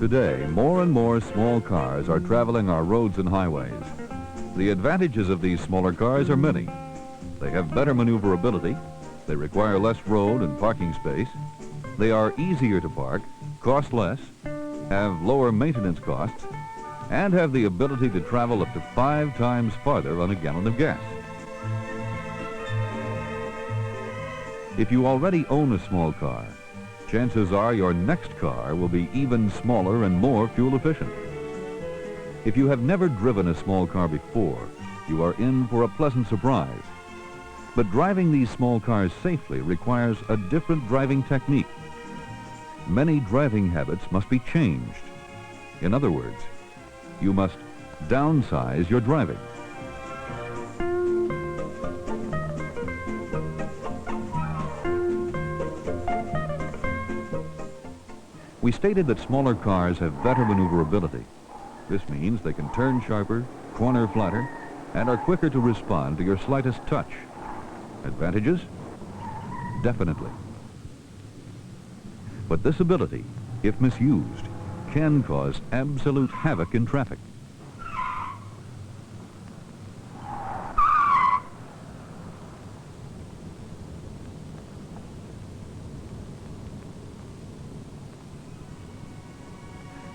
Today, more and more small cars are traveling our roads and highways. The advantages of these smaller cars are many. They have better maneuverability, they require less road and parking space, they are easier to park, cost less, have lower maintenance costs, and have the ability to travel up to 5 times farther on a gallon of gas. If you already own a small car, chances are your next car will be even smaller and more fuel efficient. If you have never driven a small car before, you are in for a pleasant surprise. But driving these small cars safely requires a different driving technique. Many driving habits must be changed. In other words, you must downsize your driving. We stated that smaller cars have better maneuverability. This means they can turn sharper, corner flatter, and are quicker to respond to your slightest touch. Advantages? Definitely. But this ability, if misused, can cause absolute havoc in traffic.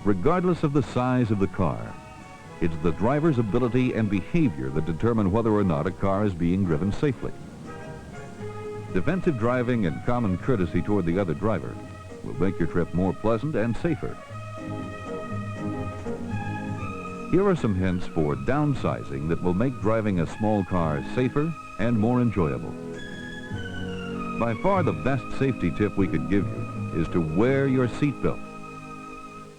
Regardless of the size of the car, it's the driver's ability and behavior that determine whether or not a car is being driven safely. Defensive driving and common courtesy toward the other driver will make your trip more pleasant and safer. Here are some hints for downsizing that will make driving a small car safer and more enjoyable. By far the best safety tip we could give you is to wear your seatbelt.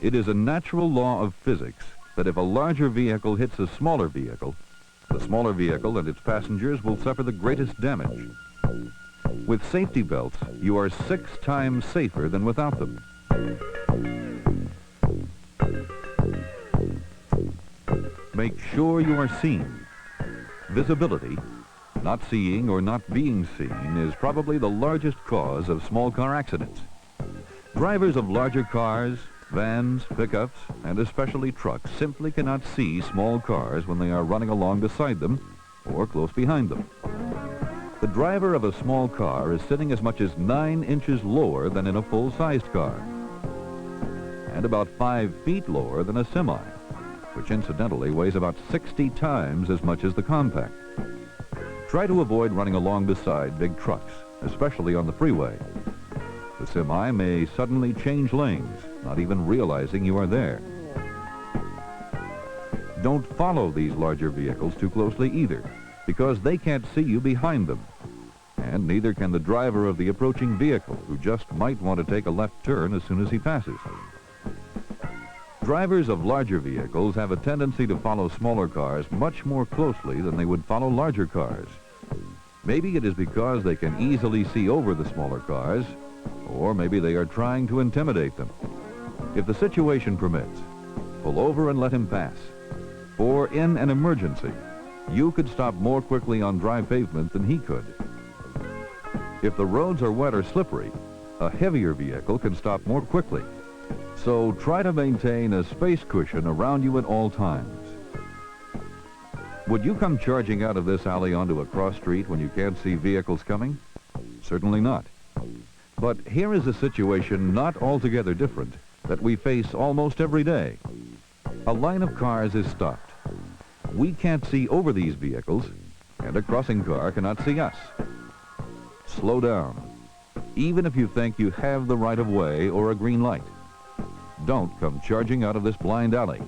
It is a natural law of physics that if a larger vehicle hits a smaller vehicle, the smaller vehicle and its passengers will suffer the greatest damage. With safety belts, you are 6 times safer than without them. Make sure you are seen. Visibility, not seeing or not being seen, is probably the largest cause of small car accidents. Drivers of larger cars, vans, pickups, and especially trucks simply cannot see small cars when they are running along beside them or close behind them. The driver of a small car is sitting as much as 9 inches lower than in a full-sized car, and about 5 feet lower than a semi, which incidentally weighs about 60 times as much as the compact. Try to avoid running along beside big trucks, especially on the freeway. The semi may suddenly change lanes, not even realizing you are there. Don't follow these larger vehicles too closely either, because they can't see you behind them. And neither can the driver of the approaching vehicle, who just might want to take a left turn as soon as he passes. Drivers of larger vehicles have a tendency to follow smaller cars much more closely than they would follow larger cars. Maybe it is because they can easily see over the smaller cars, or maybe they are trying to intimidate them. If the situation permits, pull over and let him pass. For in an emergency, you could stop more quickly on dry pavement than he could. If the roads are wet or slippery, a heavier vehicle can stop more quickly. So try to maintain a space cushion around you at all times. Would you come charging out of this alley onto a cross street when you can't see vehicles coming? Certainly not. But here is a situation not altogether different that we face almost every day. A line of cars is stopped. We can't see over these vehicles, and a crossing car cannot see us. Slow down, even if you think you have the right of way or a green light. Don't come charging out of this blind alley.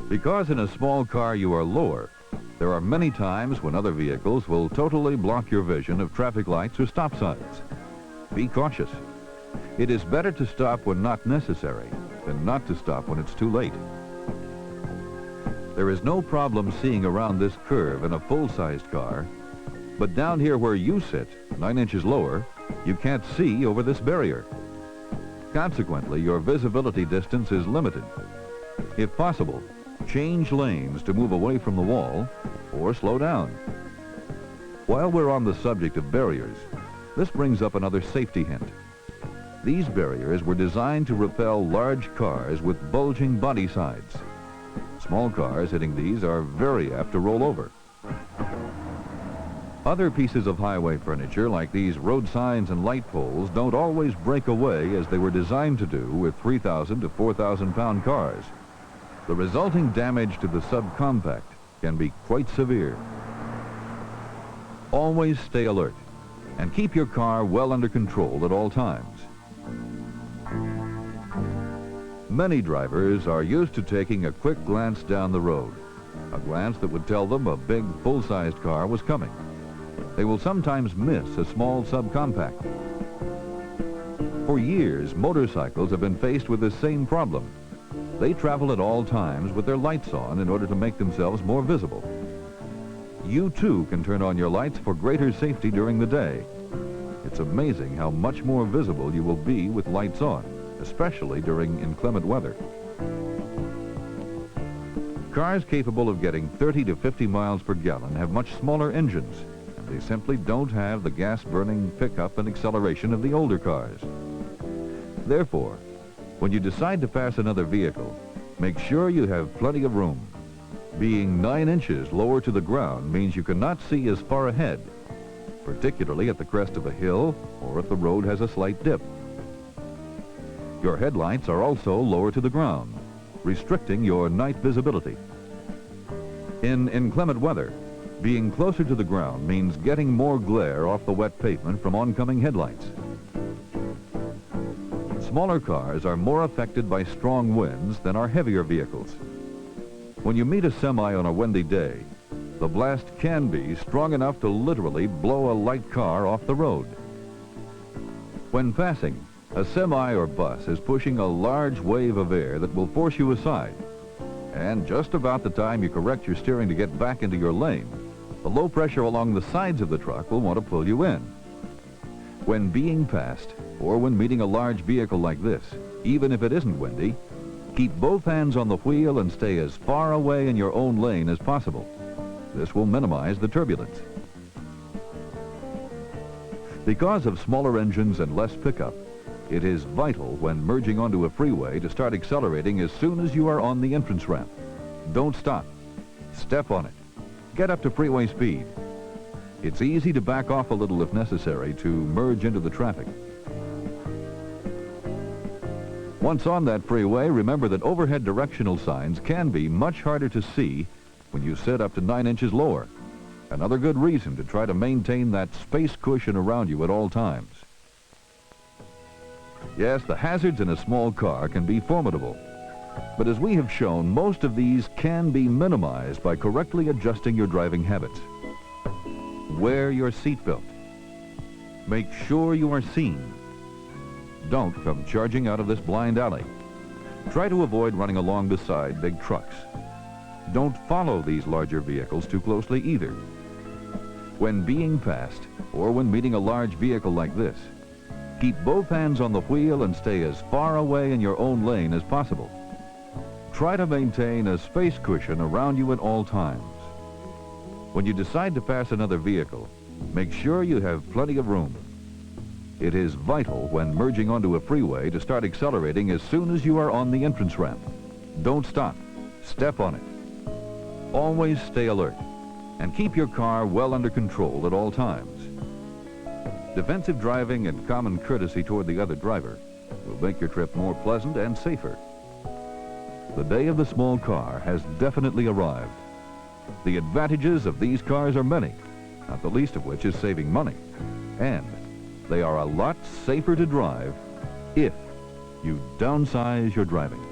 Because in a small car you are lower, there are many times when other vehicles will totally block your vision of traffic lights or stop signs. Be cautious. It is better to stop when not necessary than not to stop when it's too late. There is no problem seeing around this curve in a full-sized car, but down here where you sit, 9 inches lower, you can't see over this barrier. Consequently, your visibility distance is limited. If possible, change lanes to move away from the wall or slow down. While we're on the subject of barriers, this brings up another safety hint. These barriers were designed to repel large cars with bulging body sides. Small cars hitting these are very apt to roll over. Other pieces of highway furniture, like these road signs and light poles, don't always break away as they were designed to do with 3,000 to 4,000 pound cars. The resulting damage to the subcompact can be quite severe. Always stay alert and keep your car well under control at all times. Many drivers are used to taking a quick glance down the road, a glance that would tell them a big full-sized car was coming. They will sometimes miss a small subcompact. For years, motorcycles have been faced with the same problem. They travel at all times with their lights on in order to make themselves more visible. You too can turn on your lights for greater safety during the day. It's amazing how much more visible you will be with lights on, especially during inclement weather. Cars capable of getting 30 to 50 miles per gallon have much smaller engines. They simply don't have the gas-burning pickup and acceleration of the older cars. Therefore, when you decide to pass another vehicle, make sure you have plenty of room. Being 9 inches lower to the ground means you cannot see as far ahead, particularly at the crest of a hill or if the road has a slight dip. Your headlights are also lower to the ground, restricting your night visibility. In inclement weather, being closer to the ground means getting more glare off the wet pavement from oncoming headlights. Smaller cars are more affected by strong winds than are heavier vehicles. When you meet a semi on a windy day, the blast can be strong enough to literally blow a light car off the road. When passing, a semi or bus is pushing a large wave of air that will force you aside. And just about the time you correct your steering to get back into your lane, the low pressure along the sides of the truck will want to pull you in. When being passed, or when meeting a large vehicle like this, even if it isn't windy, keep both hands on the wheel and stay as far away in your own lane as possible. This will minimize the turbulence. Because of smaller engines and less pickup, it is vital when merging onto a freeway to start accelerating as soon as you are on the entrance ramp. Don't stop. Step on it. Get up to freeway speed. It's easy to back off a little if necessary to merge into the traffic. Once on that freeway, remember that overhead directional signs can be much harder to see when you sit up to 9 inches lower. Another good reason to try to maintain that space cushion around you at all times. Yes, the hazards in a small car can be formidable. But as we have shown, most of these can be minimized by correctly adjusting your driving habits. Wear your seatbelt. Make sure you are seen. Don't come charging out of this blind alley. Try to avoid running along beside big trucks. Don't follow these larger vehicles too closely either. When being passed, or when meeting a large vehicle like this, keep both hands on the wheel and stay as far away in your own lane as possible. Try to maintain a space cushion around you at all times. When you decide to pass another vehicle, make sure you have plenty of room. It is vital when merging onto a freeway to start accelerating as soon as you are on the entrance ramp. Don't stop. Step on it. Always stay alert and keep your car well under control at all times. Defensive driving and common courtesy toward the other driver will make your trip more pleasant and safer. The day of the small car has definitely arrived. The advantages of these cars are many, not the least of which is saving money. And they are a lot safer to drive if you downsize your driving.